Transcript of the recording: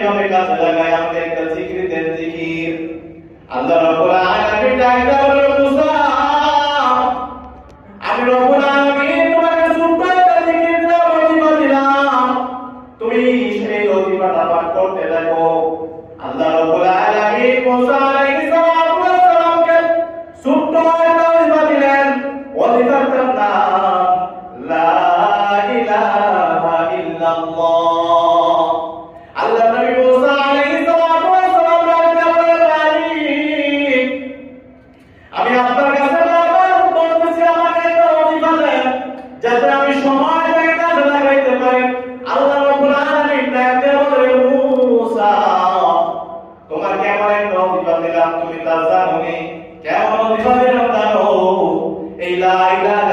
কিভাবে কাজে লাগায় আমাদের একটা জিকিরের জিকির। আল্লাহ রাব্বুল আলামিন ডাকতে বলে মুসা আমি রব্বুল আলামিন তোমাকে ছোট্ট একটা জিকির দিলাম, তুমি সেই ওজিফাটা পাঠ করতে থাকো। আল্লাহ রাব্বুল আলামিন মুসা আলাইহিস সালামকে ছোট্ট একটা ওজিফা দিলেন। ওজিফাটার নাম লা ইলাহা ইল্লাল্লাহ। আল্লাহ নবী মুসা আলাইহিস সালাম বললেন, আমি আপনার কাছে বলতেছি আমাকে একটা ওজিফা দেন যাতে আমি সময়টাকে কাজে লাগাইতে পারি। আল্লাহ রাব্বুল আলামিন ডাকতে বলে মুসা তোমার কেমন একটা ওজিফা দিলাম তুমি তা জানো নি? কেমন ওজিফা দিলাম জানো? এই লা ইলাহা